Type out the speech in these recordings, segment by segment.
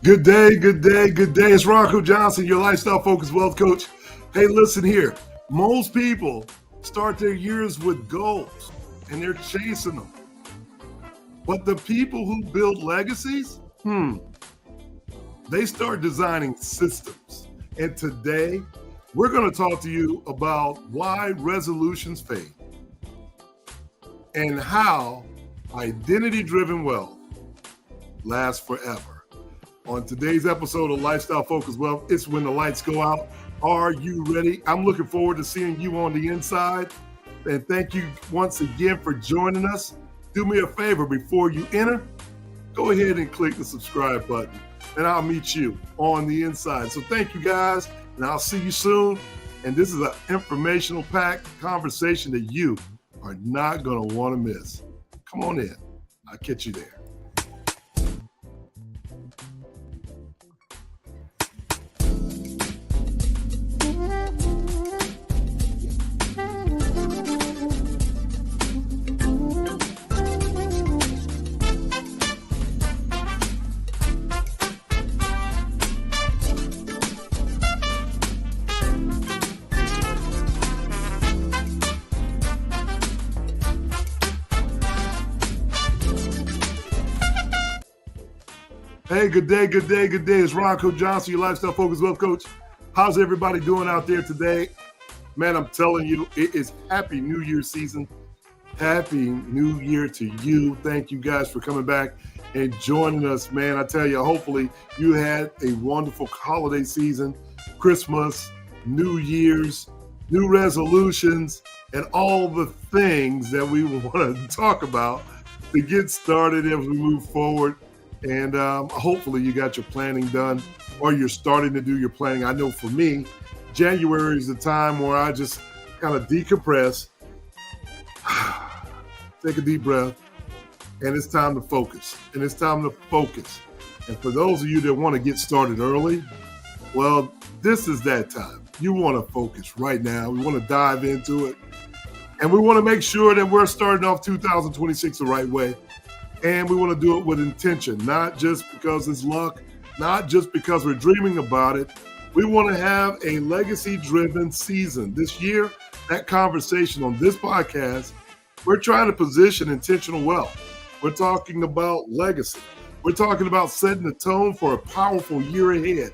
Good day, good day, good day. It's Ronco Johnson, your lifestyle focused wealth coach. Hey, listen here. Most people start their years with goals and they're chasing them. But the people who build legacies, they start designing systems. And today, we're going to talk to you about why resolutions fade and how identity-driven wealth lasts forever. On today's episode of Lifestyle Focused Wealth, it's when the lights go out. Are you ready? I'm looking forward to seeing you on the inside. And thank you once again for joining us. Do me a favor before you enter, go ahead and click the subscribe button and I'll meet you on the inside. So thank you guys, and I'll see you soon. And this is an informational packed conversation that you are not going to want to miss. Come on in. I'll catch you there. Hey, good day, good day, good day. It's Ronco Johnson, your lifestyle focused wealth coach. How's everybody doing out there today? Man, I'm telling you, it is Happy New Year season. Happy New Year to you. Thank you guys for coming back and joining us, man. I tell you, hopefully you had a wonderful holiday season, Christmas, New Year's, new resolutions, and all the things that we want to talk about to get started as we move forward. And hopefully you got your planning done, or you're starting to do your planning. I know for me, January is the time where I just kind of decompress, take a deep breath, and it's time to focus. And for those of you that want to get started early, well, this is that time. You want to focus right now. We want to dive into it. And we want to make sure that we're starting off 2026 the right way. And we want to do it with intention, not just because it's luck, not just because we're dreaming about it. We want to have a legacy-driven season. This year, that conversation on this podcast, we're trying to position intentional wealth. We're talking about legacy. We're talking about setting the tone for a powerful year ahead.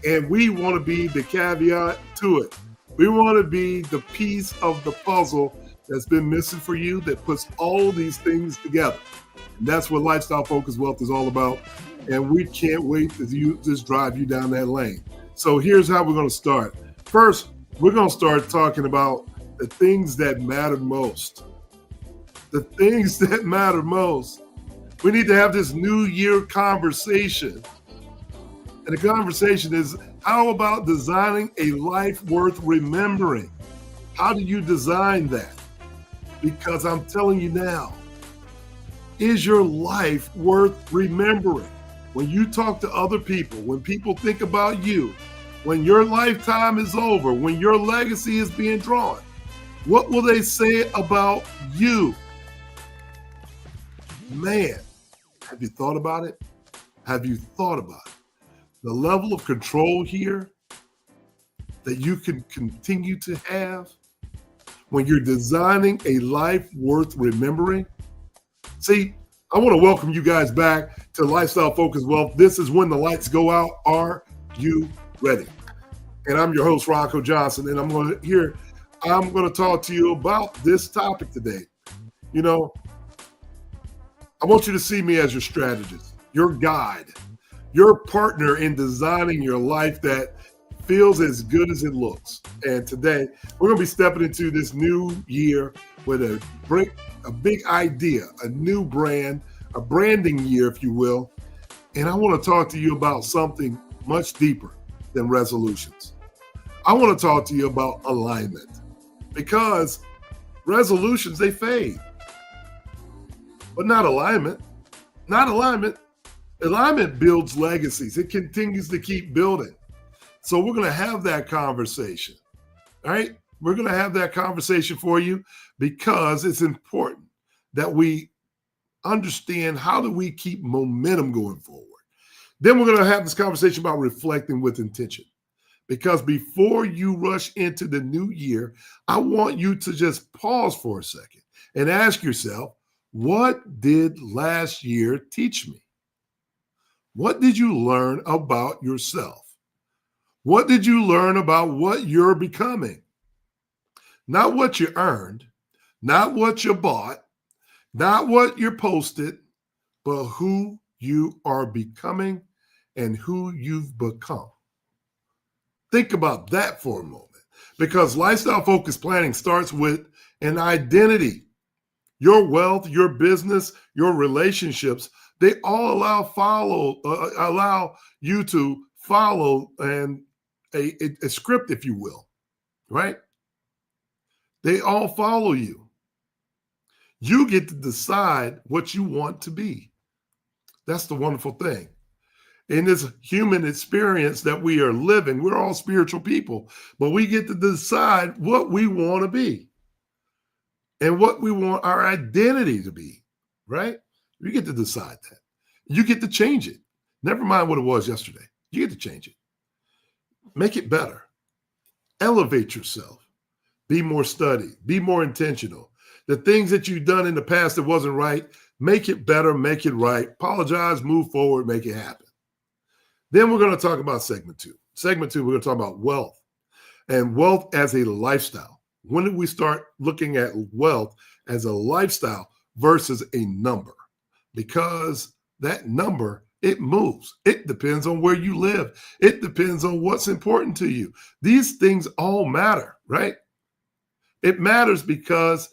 And we want to be the caveat to it. We want to be the piece of the puzzle that's been missing for you that puts all these things together. And that's what Lifestyle Focused Wealth is all about. And we can't wait to just drive you down that lane. So here's how we're going to start. First, we're going to start talking about the things that matter most. The things that matter most. We need to have this new year conversation. And the conversation is, how about designing a life worth remembering? How do you design that? Because I'm telling you now, is your life worth remembering? When you talk to other people, when people think about you, when your lifetime is over, when your legacy is being drawn, what will they say about you? Man, have you thought about it? Have you thought about it? The level of control here that you can continue to have when you're designing a life worth remembering. See, I want to welcome you guys back to Lifestyle Focused Wealth. This is when the lights go out. Are you ready? And I'm your host, Ronco Johnson, and I'm going to talk to you about this topic today. You know, I want you to see me as your strategist, your guide, your partner in designing your life that feels as good as it looks. And today, we're going to be stepping into this new year with a big idea, a new brand, a branding year, if you will. And I want to talk to you about something much deeper than resolutions. I want to talk to you about alignment, because resolutions, they fade, but not alignment. Not alignment. Alignment builds legacies. It continues to keep building. So we're going to have that conversation. All right. We're going to have that conversation for you, because it's important that we understand, how do we keep momentum going forward? Then we're going to have this conversation about reflecting with intention. Because before you rush into the new year, I want you to just pause for a second and ask yourself, what did last year teach me? What did you learn about yourself? What did you learn about what you're becoming? Not what you earned, not what you bought, not what you posted, but who you are becoming and who you've become. Think about that for a moment, because lifestyle focused planning starts with an identity. Your wealth, your business, your relationships, they all allow you to follow a script, if you will, right? They all follow you. You get to decide what you want to be. That's the wonderful thing. In this human experience that we are living, we're all spiritual people, but we get to decide what we want to be and what we want our identity to be, right? You get to decide that. You get to change it. Never mind what it was yesterday. You get to change it. Make it better. Elevate yourself. Be more studied. Be more intentional. The things that you've done in the past that wasn't right, make it better, make it right. Apologize, move forward, make it happen. Then we're going to talk about segment two. Segment two, we're going to talk about wealth and wealth as a lifestyle. When did we start looking at wealth as a lifestyle versus a number? Because that number, it moves. It depends on where you live. It depends on what's important to you. These things all matter, right? It matters because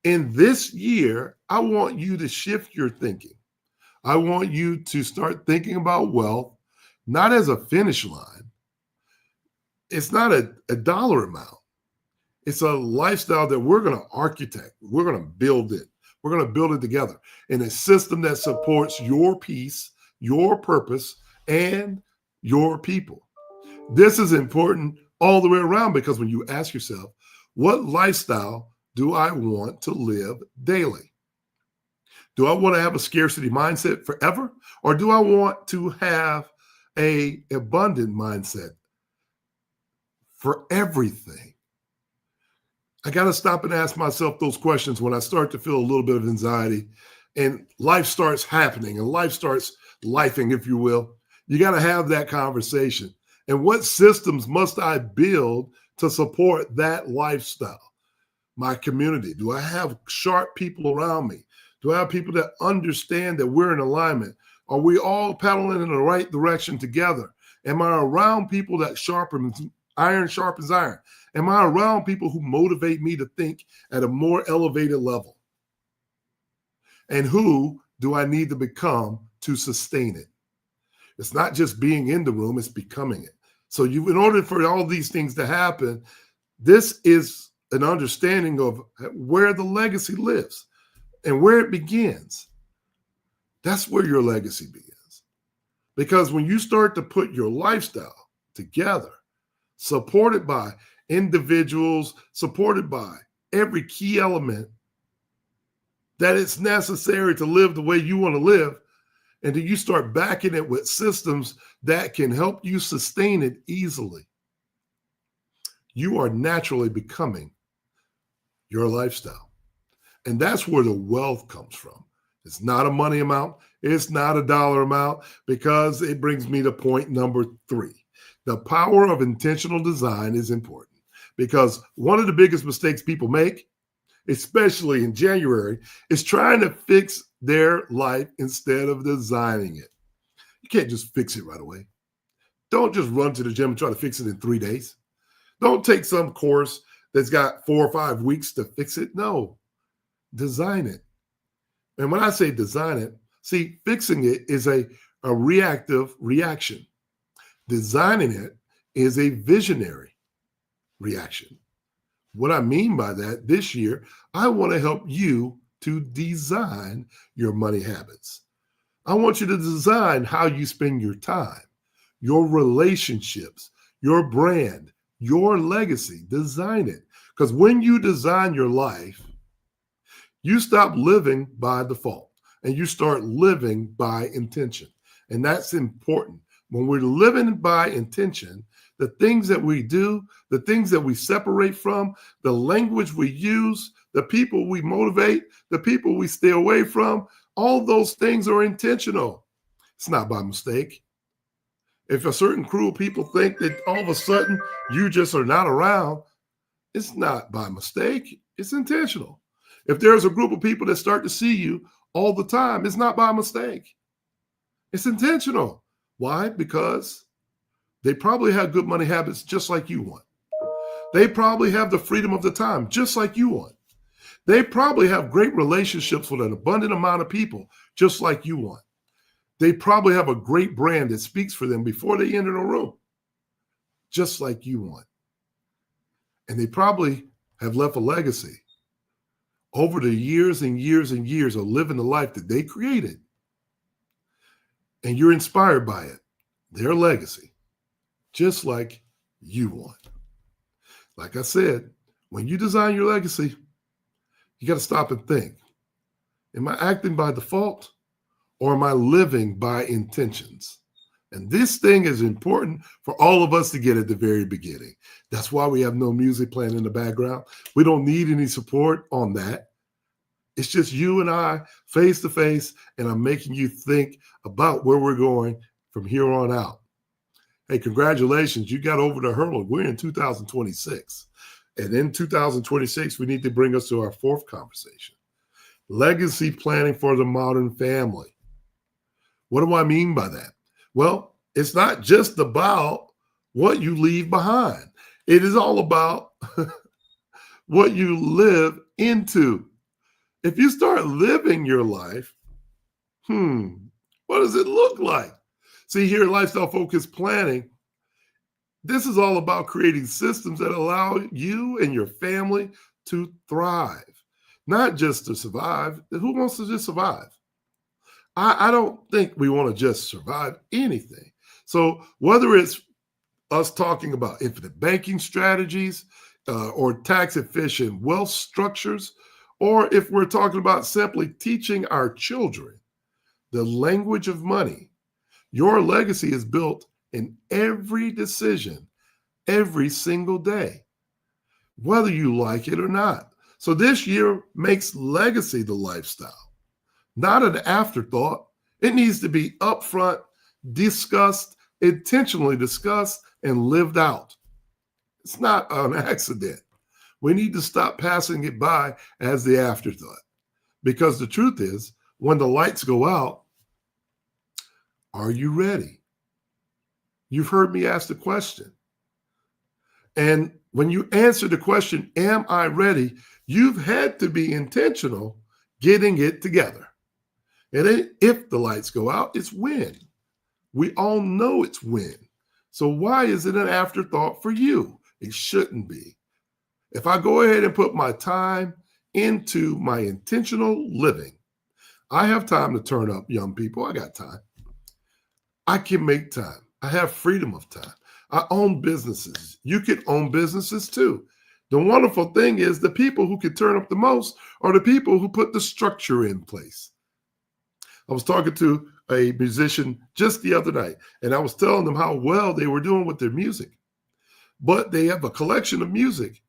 in this year, I want you to shift your thinking. I want you to start thinking about wealth not as a finish line. It's not a dollar amount. It's a lifestyle that we're going to architect. We're going to build it. We're going to build it together in a system that supports your peace, your purpose, and your people. This is important all the way around, because when you ask yourself, what lifestyle do I want to live daily? Do I want to have a scarcity mindset forever? Or do I want to have an abundant mindset for everything? I got to stop and ask myself those questions when I start to feel a little bit of anxiety and life starts happening and life starts lifing, if you will. You got to have that conversation. And what systems must I build to support that lifestyle? My community. Do I have sharp people around me? Do I have people that understand that we're in alignment? Are we all paddling in the right direction together? Am I around people that iron sharpens iron? Am I around people who motivate me to think at a more elevated level? And who do I need to become to sustain it? It's not just being in the room, it's becoming it. So in order for all these things to happen, this is an understanding of where the legacy lives and where it begins. That's where your legacy begins. Because when you start to put your lifestyle together, supported by individuals, supported by every key element that it's necessary to live the way you want to live, and then you start backing it with systems that can help you sustain it easily, you are naturally becoming your lifestyle. And that's where the wealth comes from. It's not a money amount. It's not a dollar amount, because it brings me to point number 3. The power of intentional design is important, because one of the biggest mistakes people make, especially in January, is trying to fix their life instead of designing it. You can't just fix it right away. Don't just run to the gym and try to fix it in 3 days. Don't take some course that's got 4 or 5 weeks to fix it. No, design it. And when I say design it, see, fixing it is a reactive reaction. Designing it is a visionary reaction. What I mean by that, this year, I want to help you to design your money habits. I want you to design how you spend your time, your relationships, your brand, your legacy. Design it. Because when you design your life, you stop living by default and you start living by intention. And that's important. When we're living by intention, the things that we do, the things that we separate from, the language we use, the people we motivate, the people we stay away from, all those things are intentional. It's not by mistake. If a certain crew of people think that all of a sudden you just are not around, it's not by mistake. It's intentional. If there's a group of people that start to see you all the time, it's not by mistake. It's intentional. Why? Because they probably have good money habits just like you want. They probably have the freedom of the time just like you want. They probably have great relationships with an abundant amount of people just like you want. They probably have a great brand that speaks for them before they enter a room just like you want. And they probably have left a legacy over the years and years and years of living the life that they created. And you're inspired by it, their legacy, just like you want. Like I said, when you design your legacy, you got to stop and think, am I acting by default or am I living by intentions? And this thing is important for all of us to get at the very beginning. That's why we have no music playing in the background. We don't need any support on that. It's just you and I face to face, and I'm making you think about where we're going from here on out. Hey, congratulations. You got over the hurdle. We're in 2026. And in 2026, we need to bring us to our fourth conversation. Legacy planning for the modern family. What do I mean by that? Well, it's not just about what you leave behind. It is all about what you live into. If you start living your life, what does it look like? See, here at Lifestyle Focused Planning, this is all about creating systems that allow you and your family to thrive, not just to survive. Who wants to just survive? I don't think we want to just survive anything. So whether it's us talking about infinite banking strategies or tax efficient wealth structures, or if we're talking about simply teaching our children the language of money, your legacy is built in every decision, every single day, whether you like it or not. So this year makes legacy the lifestyle, not an afterthought. It needs to be upfront, discussed, intentionally discussed, and lived out. It's not an accident. We need to stop passing it by as the afterthought. Because the truth is, when the lights go out, are you ready? You've heard me ask the question. And when you answer the question, am I ready? You've had to be intentional getting it together. It ain't if the lights go out, it's when. We all know it's when. So why is it an afterthought for you? It shouldn't be. If I go ahead and put my time into my intentional living, I have time to turn up, young people. I got time. I can make time. I have freedom of time. I own businesses. You can own businesses too. The wonderful thing is the people who can turn up the most are the people who put the structure in place. I was talking to a musician just the other night, and I was telling them how well they were doing with their music. But they have a collection of music,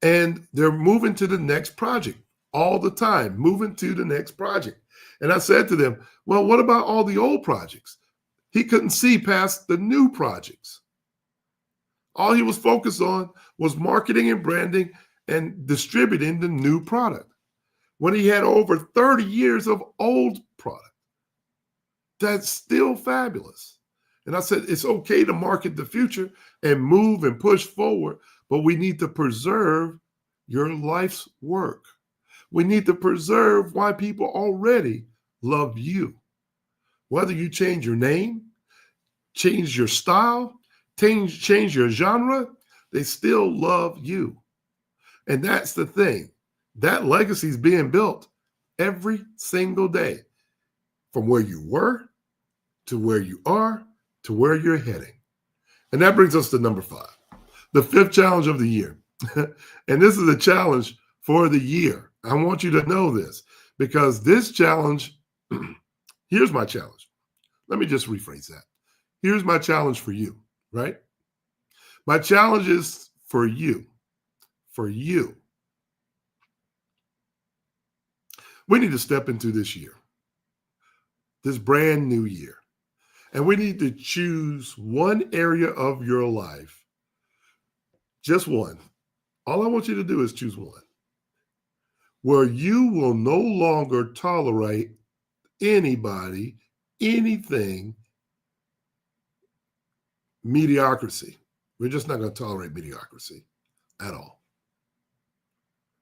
and they're moving to the next project all the time, moving to the next project. And I said to them, well, what about all the old projects? He couldn't see past the new projects. All he was focused on was marketing and branding and distributing the new product, when he had over 30 years of old product. That's still fabulous. And I said, it's okay to market the future and move and push forward, but we need to preserve your life's work. We need to preserve why people already love you. Whether you change your name, change your style, change your genre, they still love you. And that's the thing. That legacy is being built every single day, from where you were to where you are to where you're heading. And that brings us to number 5, the 5th challenge of the year. And this is a challenge for the year. I want you to know this, because this challenge, here's my challenge. Let me just rephrase that. Here's my challenge for you, right? My challenge is for you. For you. We need to step into this year, this brand new year, and we need to choose one area of your life, just one. All I want you to do is choose one, where you will no longer tolerate anybody, anything, mediocrity. We're just not going to tolerate mediocrity at all.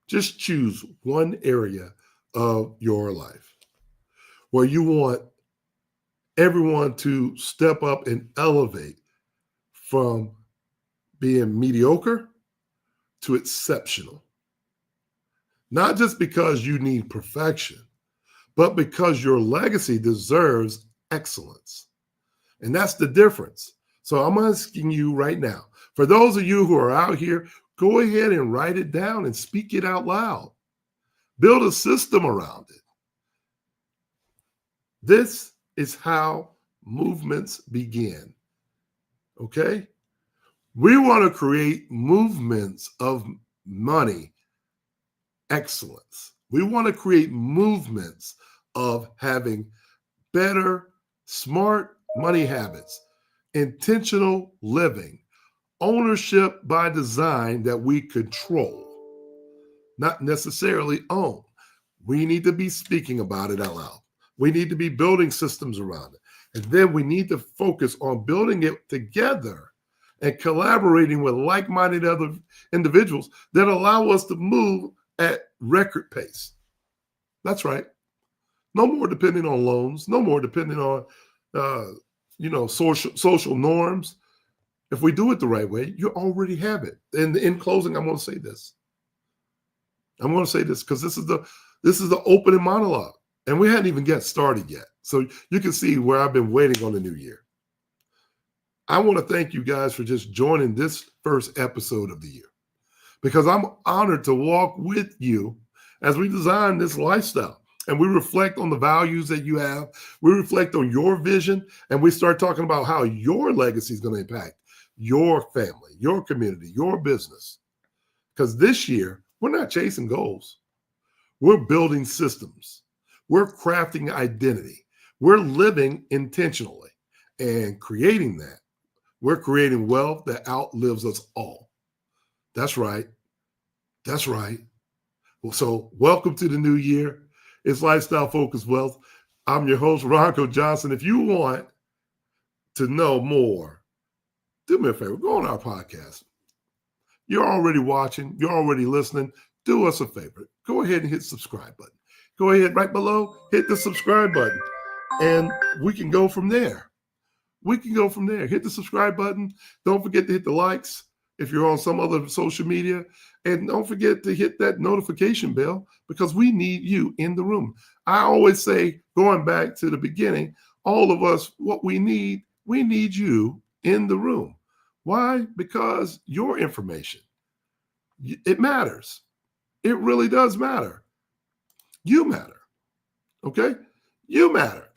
Just choose one area of your life where you want everyone to step up and elevate from being mediocre to exceptional. Not just because you need perfection, but because your legacy deserves excellence. And that's the difference. So I'm asking you right now, for those of you who are out here, go ahead and write it down and speak it out loud. Build a system around it. This is how movements begin. Okay? We want to create movements of money excellence. We want to create movements of having better, smart money habits, intentional living, ownership by design that we control, not necessarily own. We need to be speaking about it out loud. We need to be building systems around it. And then we need to focus on building it together and collaborating with like-minded other individuals that allow us to move at record pace. That's right. No more depending on loans. No more depending on, social norms. If we do it the right way, you already have it. And in closing, I'm going to say this. I'm going to say this because this is the opening monologue, and we hadn't even got started yet. So you can see where I've been waiting on the new year. I want to thank you guys for just joining this first episode of the year, because I'm honored to walk with you as we design this lifestyle and we reflect on the values that you have. We reflect on your vision, and we start talking about how your legacy is going to impact your family, your community, your business. Because this year, we're not chasing goals. We're building systems. We're crafting identity. We're living intentionally and creating that. We're creating wealth that outlives us all. That's right. That's right. So welcome to the new year. It's Lifestyle Focused Wealth. I'm your host, Ronco Johnson. If you want to know more, do me a favor, go on our podcast. You're already watching. You're already listening. Do us a favor. Go ahead and hit the subscribe button. Go ahead right below, hit the subscribe button, and we can go from there. Hit the subscribe button. Don't forget to hit the likes if you're on some other social media. And don't forget to hit that notification bell, because we need you in the room. I always say, going back to the beginning, all of us, what we need you in the room. Why? Because your information, it matters. It really does matter. You matter. Okay? You matter.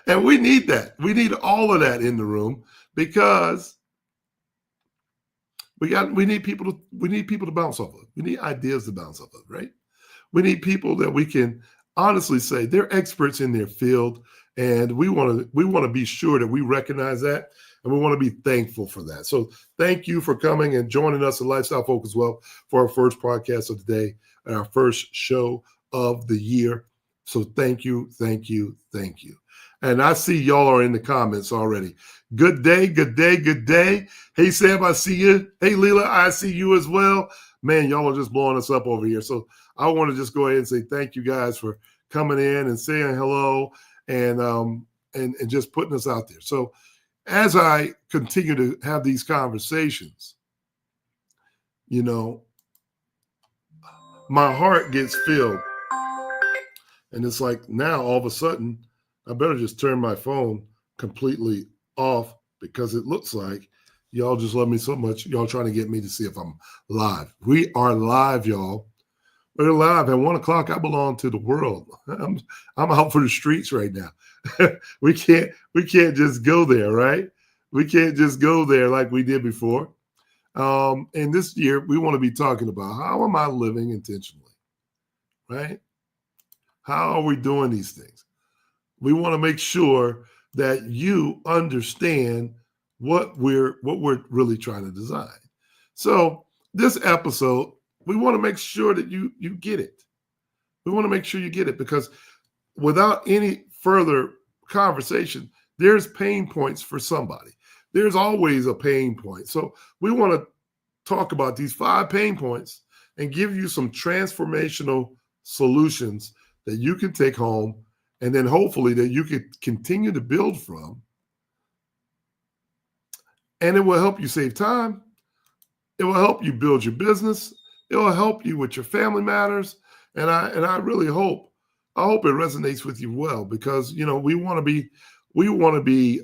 And we need that. We need all of that in the room, because we need people to bounce off of. We need ideas to bounce off of, right? We need people that we can honestly say they're experts in their field, and we want to be sure that we recognize that, and we want to be thankful for that. So thank you for coming and joining us at Lifestyle Focused Wealth for our first podcast of the day and our first show of the year. So thank you. And I see y'all are in the comments already. Good day. Hey, Sam, I see you. Hey, Leela, I see you as well. Man, y'all are just blowing us up over here. So I want to just go ahead and say thank you guys for coming in and saying hello and just putting us out there. So as I continue to have these conversations, my heart gets filled. And it's like, now all of a sudden, I better just turn my phone completely off, because it looks like y'all just love me so much. Y'all trying to get me to see if I'm live. We are live, y'all. We're live at 1 o'clock. I belong to the world. I'm out for the streets right now. We can't just go there, right? We can't just go there like we did before. And this year we want to be talking about how am I living intentionally, right? How are we doing these things? We want to make sure that you understand what we're really trying to design. So this episode, we want to make sure that you get it. We want to make sure you get it because without any further conversation, there's pain points for somebody. There's always a pain point. So we want to talk about these 5 pain points and give you some transformational solutions that you can take home and then hopefully that you can continue to build from. And it will help you save time. It will help you build your business. It will help you with your family matters. And I really hope it resonates with you well because we want to be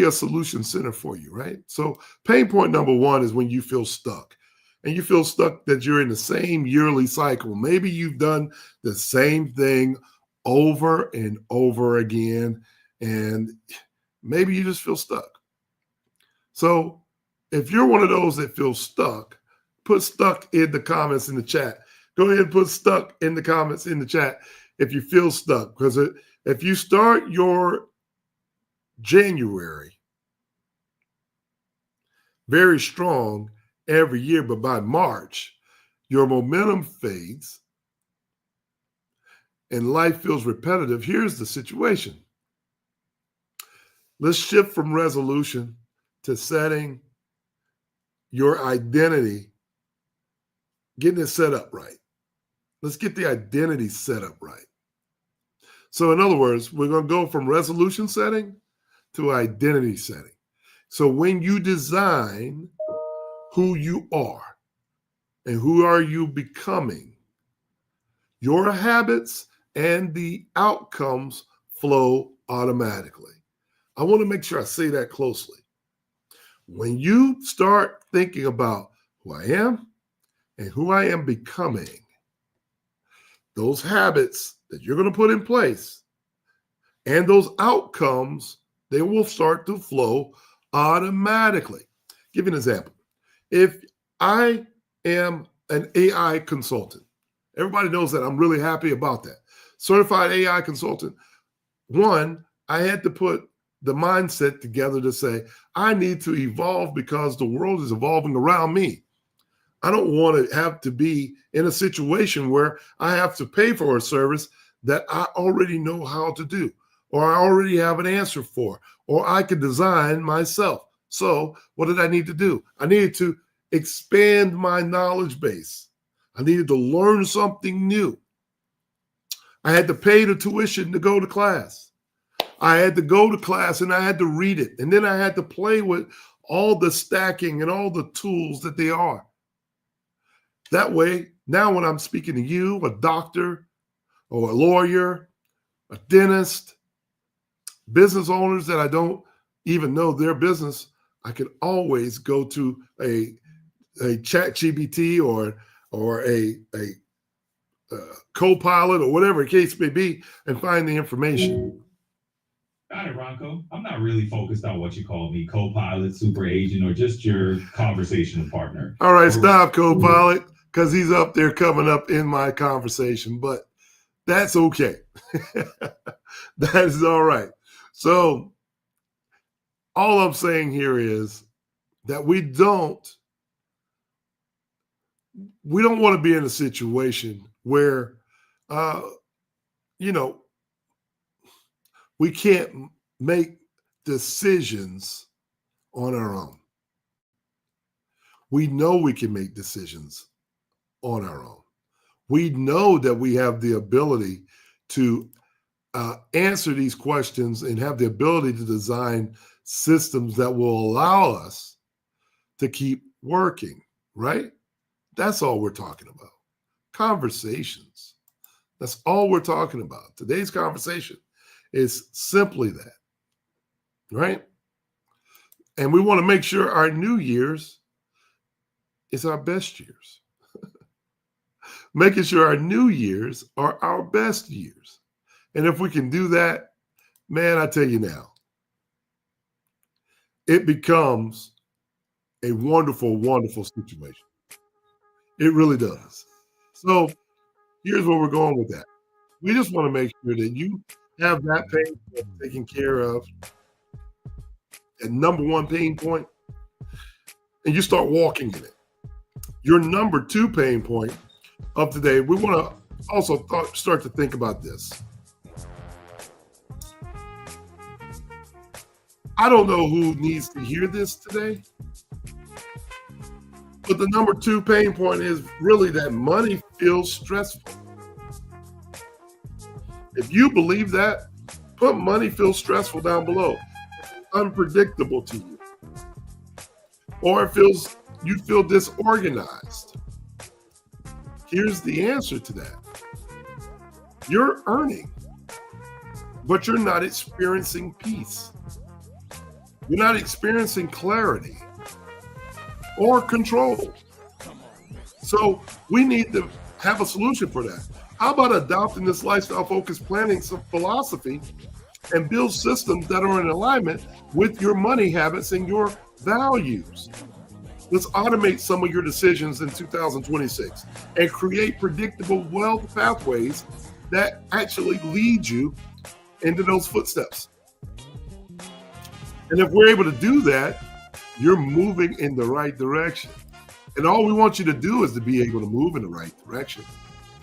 a solution center for you, right? So pain point number 1 is when you feel stuck. And you feel stuck that you're in the same yearly cycle. Maybe you've done the same thing over and over again, and maybe you just feel stuck. So if you're one of those that feel stuck, put stuck in the comments in the chat. Go ahead and put stuck in the comments in the chat if you feel stuck. Because if you start your January very strong every year, but by March, your momentum fades and life feels repetitive, here's the situation. Let's shift from resolution to setting your identity, getting it set up right. Let's get the identity set up right. So in other words, we're going to go from resolution setting to identity setting. So when you design who you are and who are you becoming, your habits and the outcomes flow automatically. I want to make sure I say that closely. When you start thinking about who I am and who I am becoming, those habits that you're going to put in place and those outcomes, they will start to flow automatically. Give you an example. If I am an AI consultant, everybody knows that I'm really happy about that. Certified AI consultant. 1, I had to put the mindset together to say, I need to evolve because the world is evolving around me. I don't want to have to be in a situation where I have to pay for a service that I already know how to do, or I already have an answer for, or I can design myself. So what did I need to do? I needed to expand my knowledge base. I needed to learn something new. I had to pay the tuition to go to class. I had to go to class and I had to read it. And then I had to play with all the stacking and all the tools that they are. That way, now when I'm speaking to you, a doctor or a lawyer, a dentist, business owners that I don't even know their business, I can always go to a chat GPT or a co-pilot or whatever the case may be and find the information. Got it, Ronco. I'm not really focused on what you call me, co-pilot, super agent, or just your conversational partner. All right, stop, co-pilot, because he's up there coming up in my conversation, but that's okay. That is all right. So all I'm saying here is that we don't want to be in a situation where, we can't make decisions on our own. We know we can make decisions on our own. We know that we have the ability to answer these questions and have the ability to design systems that will allow us to keep working, right? That's all we're talking about. Conversations. That's all we're talking about. Today's conversation is simply that, right? And we want to make sure our new years is our best years. making sure our new years are our best years. And if we can do that, man, I tell you now, it becomes a wonderful, wonderful situation. It really does. So here's where we're going with that. We just want to make sure that you have that pain point taken care of, that number one pain point, and you start walking in it. Your number two pain point of today, we want to also start to think about this. I don't know who needs to hear this today, but the number two pain point is really that money feels stressful. If you believe that, put money feels stressful down below. It's unpredictable to you. Or you feel disorganized. Here's the answer to that. You're earning, but you're not experiencing peace. You're not experiencing clarity or control. So we need to have a solution for that. How about adopting this lifestyle-focused planning philosophy and build systems that are in alignment with your money habits and your values? Let's automate some of your decisions in 2026 and create predictable wealth pathways that actually lead you into those footsteps. And if we're able to do that, you're moving in the right direction. And all we want you to do is to be able to move in the right direction.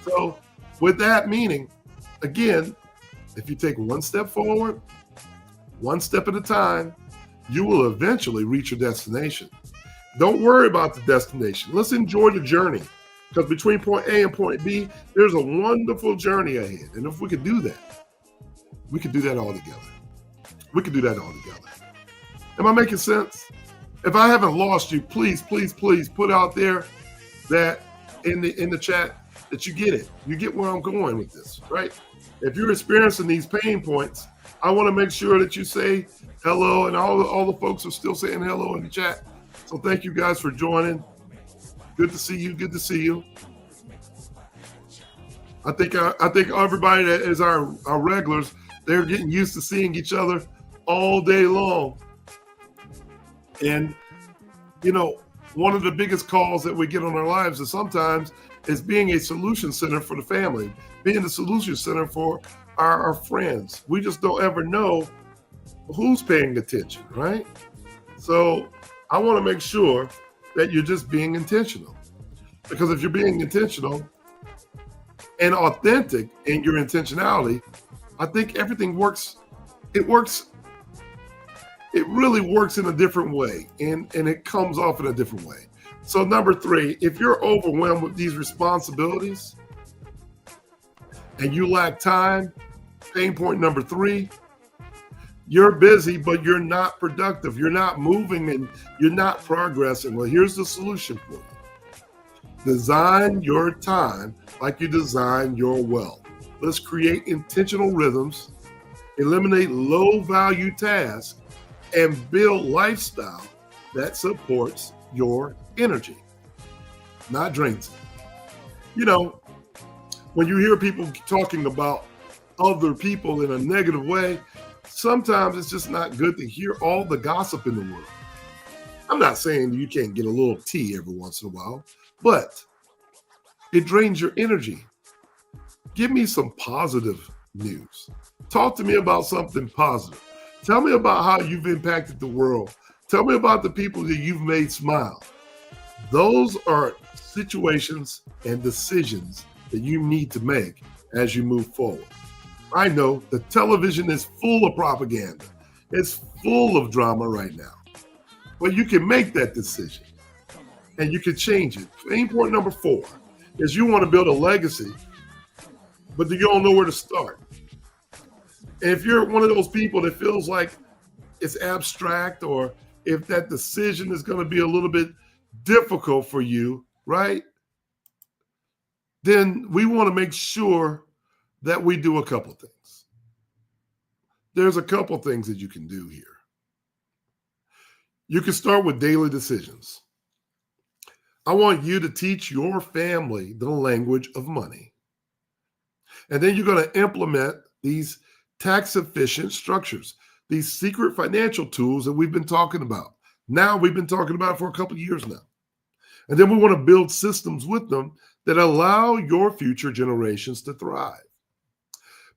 So with that meaning, again, if you take one step forward, one step at a time, you will eventually reach your destination. Don't worry about the destination. Let's enjoy the journey, because between point A and point B, there's a wonderful journey ahead. And if we could do that, we could do that all together. We could do that all together. Am I making sense? If I haven't lost you, please, please, please put out there that in the chat that you get it. You get where I'm going with this, right? If you're experiencing these pain points, I want to make sure that you say hello, and all the folks are still saying hello in the chat. So thank you guys for joining. Good to see you. Good to see you. I think everybody that is our regulars, they're getting used to seeing each other all day long. And, you know, one of the biggest calls that we get on our lives is sometimes is being a solution center for the family, being the solution center for our friends. We just don't ever know who's paying attention, right? So I want to make sure that you're just being intentional. Because if you're being intentional and authentic in your intentionality, I think everything works. It really works in a different way, and it comes off in a different way. So number three, if you're overwhelmed with these responsibilities and you lack time, pain point number three, you're busy, but you're not productive. You're not moving and you're not progressing. Well, here's the solution for you. Design your time like you design your wealth. Let's create intentional rhythms, eliminate low-value tasks, and build lifestyle that supports your energy, not drains it. You know, when you hear people talking about other people in a negative way, sometimes it's just not good to hear all the gossip in the world. I'm not saying you can't get a little tea every once in a while, but it drains your energy. Give me some positive news. Talk to me about something positive. Tell me about how you've impacted the world. Tell me about the people that you've made smile. Those are situations and decisions that you need to make as you move forward. I know the television is full of propaganda. It's full of drama right now. But you can make that decision and you can change it. Main point number 4 is you want to build a legacy, but you don't know where to start. And if you're one of those people that feels like it's abstract, or if that decision is going to be a little bit difficult for you, right? Then we want to make sure that we do a couple things. There's a couple things that you can do here. You can start with daily decisions. I want you to teach your family the language of money. And then you're going to implement these tax efficient structures, these secret financial tools that we've been talking about. Now we've been talking about it for a couple of years now. And then we want to build systems with them that allow your future generations to thrive.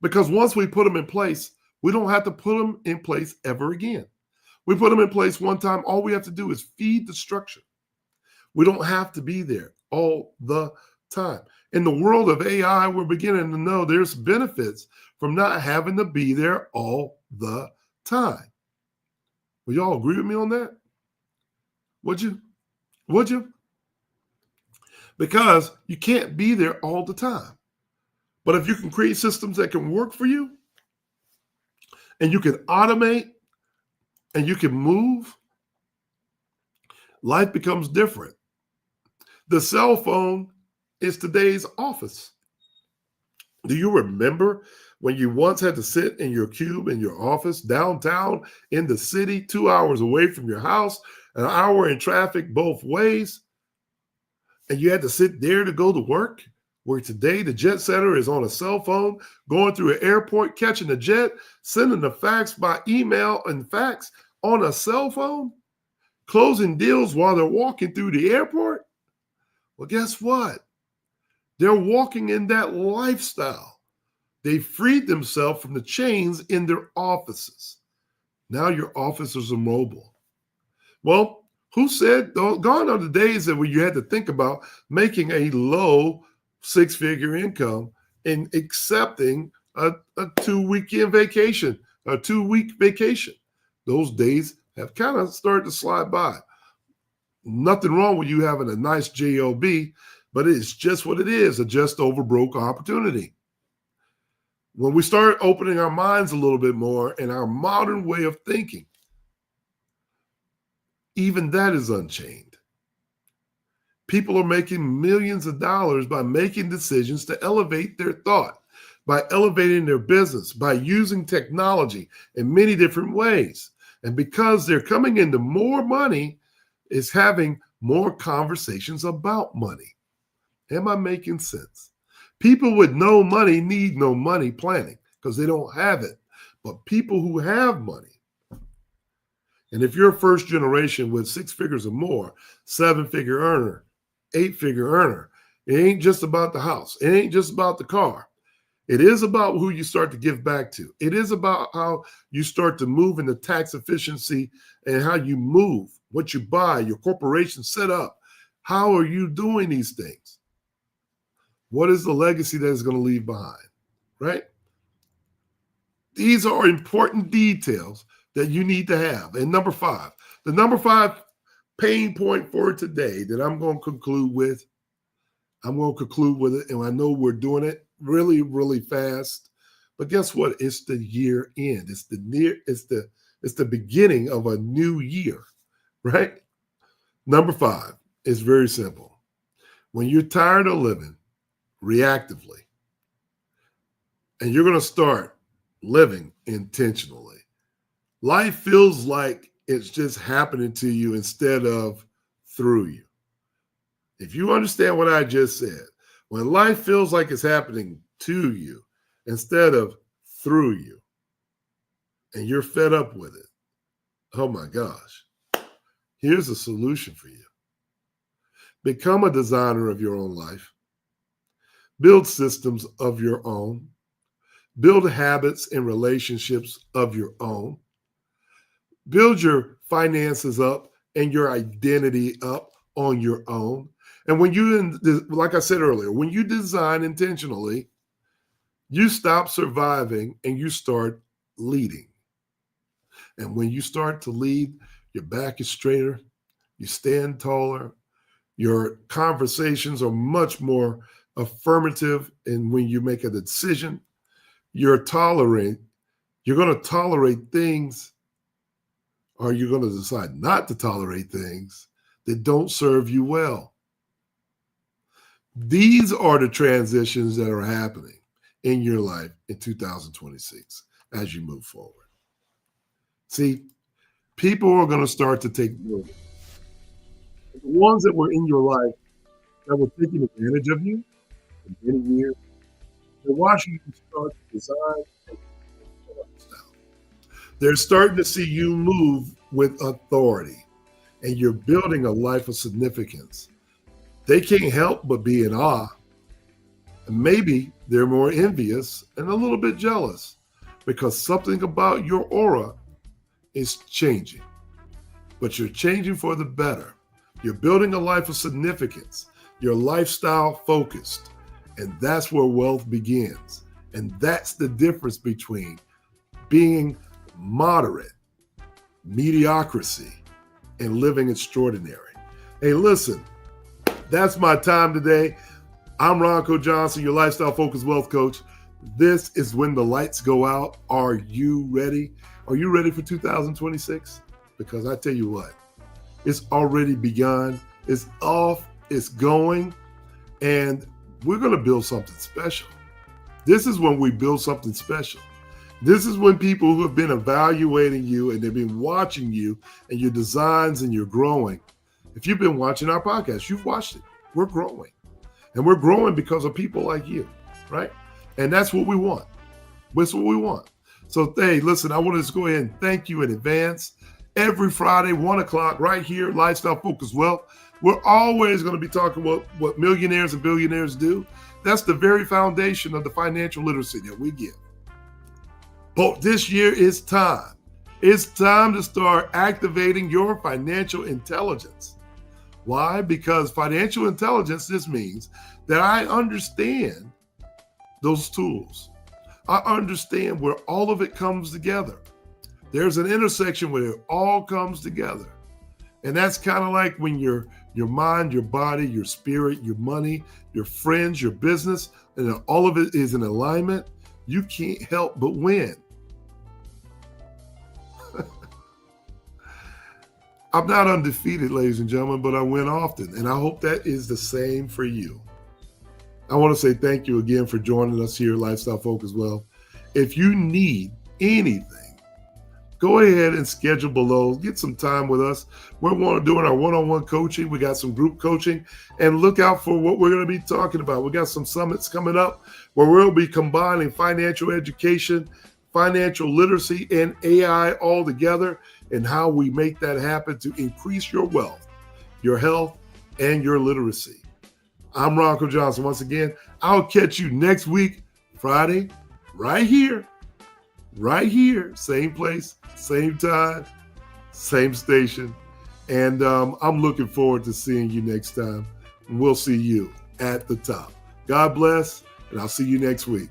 Because once we put them in place, we don't have to put them in place ever again. We put them in place one time. All we have to do is feed the structure. We don't have to be there all the time. In the world of AI, we're beginning to know there's benefits from not having to be there all the time. Will y'all agree with me on that? Would you? Would you? Because you can't be there all the time. But if you can create systems that can work for you, and you can automate, and you can move, life becomes different. The cell phone is today's office. Do you remember when you once had to sit in your cube in your office downtown in the city, 2 hours away from your house, an hour in traffic both ways, and you had to sit there to go to work? Where today the jet setter is on a cell phone, going through an airport, catching a jet, sending a fax by email and fax on a cell phone, closing deals while they're walking through the airport. Well, guess what? They're walking in that lifestyle. They freed themselves from the chains in their offices. Now your offices are mobile. Well, who said, gone are the days that when you had to think about making a low six-figure income and accepting a 2-weekend vacation, a 2-week vacation. Those days have kind of started to slide by. Nothing wrong with you having a nice job, but it's just what it is, a just over broke opportunity. When we start opening our minds a little bit more in our modern way of thinking, even that is unchained. People are making millions of dollars by making decisions to elevate their thought, by elevating their business, by using technology in many different ways. And because they're coming into more money, is having more conversations about money. Am I making sense? People with no money need no money planning because they don't have it. But people who have money, and if you're a first generation with 6 figures or more, 7-figure earner, 8-figure earner, it ain't just about the house. It ain't just about the car. It is about who you start to give back to. It is about how you start to move into tax efficiency and how you move, what you buy, your corporation set up. How are you doing these things? What is the legacy that is going to leave behind, right? These are important details that you need to have. And number 5, the number 5 pain point for today that I'm going to conclude with it, and I know we're doing it really, really fast. But guess what? It's the year end. It's the beginning of a new year, right? Number 5 is very simple. When you're tired of living reactively, and you're going to start living intentionally, life feels like it's just happening to you instead of through you. If you understand what I just said, when life feels like it's happening to you instead of through you, and you're fed up with it, oh my gosh, here's a solution for you. Become a designer of your own life. Build systems of your own. Build habits and relationships of your own. Build your finances up and your identity up on your own. And when you, like I said earlier, when you design intentionally, you stop surviving and you start leading. And when you start to lead, your back is straighter, you stand taller, your conversations are much more affirmative. And when you make a decision, you're going to tolerate things, or you're going to decide not to tolerate things that don't serve you well. These are the transitions that are happening in your life in 2026 as you move forward. See, people are going to start to take notice. The ones that were in your life that were taking advantage of you for many years. They're watching you start to design and lifestyle. They're starting to see you move with authority, and you're building a life of significance. They can't help but be in awe. And maybe they're more envious and a little bit jealous because something about your aura is changing. But you're changing for the better. You're building a life of significance. You're lifestyle focused. And that's where wealth begins. And that's the difference between being moderate, mediocrity, and living extraordinary. Hey, listen, that's my time today. I'm Ronco Johnson, your lifestyle focused wealth coach. This is when the lights go out. Are you ready? Are you ready for 2026? Because I tell you what, it's already begun. It's off. It's going. And we're going to build something special. This is when we build something special. This is when people who have been evaluating you and they've been watching you and your designs and you're growing. If you've been watching our podcast, you've watched it. We're growing. And we're growing because of people like you, right? And that's what we want. That's what we want. So, hey, listen, I want to just go ahead and thank you in advance. Every Friday, 1 o'clock, right here, Lifestyle Focused Wealth. We're always going to be talking about what millionaires and billionaires do. That's the very foundation of the financial literacy that we give. But this year is time. It's time to start activating your financial intelligence. Why? Because financial intelligence just means that I understand those tools. I understand where all of it comes together. There's an intersection where it all comes together. And that's kind of like when your mind, your body, your spirit, your money, your friends, your business, and all of it is in alignment, you can't help but win. I'm not undefeated, ladies and gentlemen, but I win often. And I hope that is the same for you. I want to say thank you again for joining us here at Lifestyle Focus Wealth. If you need anything, go ahead and schedule below. Get some time with us. We're doing our one-on-one coaching. We got some group coaching. And look out for what we're going to be talking about. We got some summits coming up where we'll be combining financial education, financial literacy, and AI all together, and how we make that happen to increase your wealth, your health, and your literacy. I'm Ronco Johnson. Once again, I'll catch you next week, Friday, right here, same place, same time, same station. And I'm looking forward to seeing you next time. And we'll see you at the top. God bless, and I'll see you next week.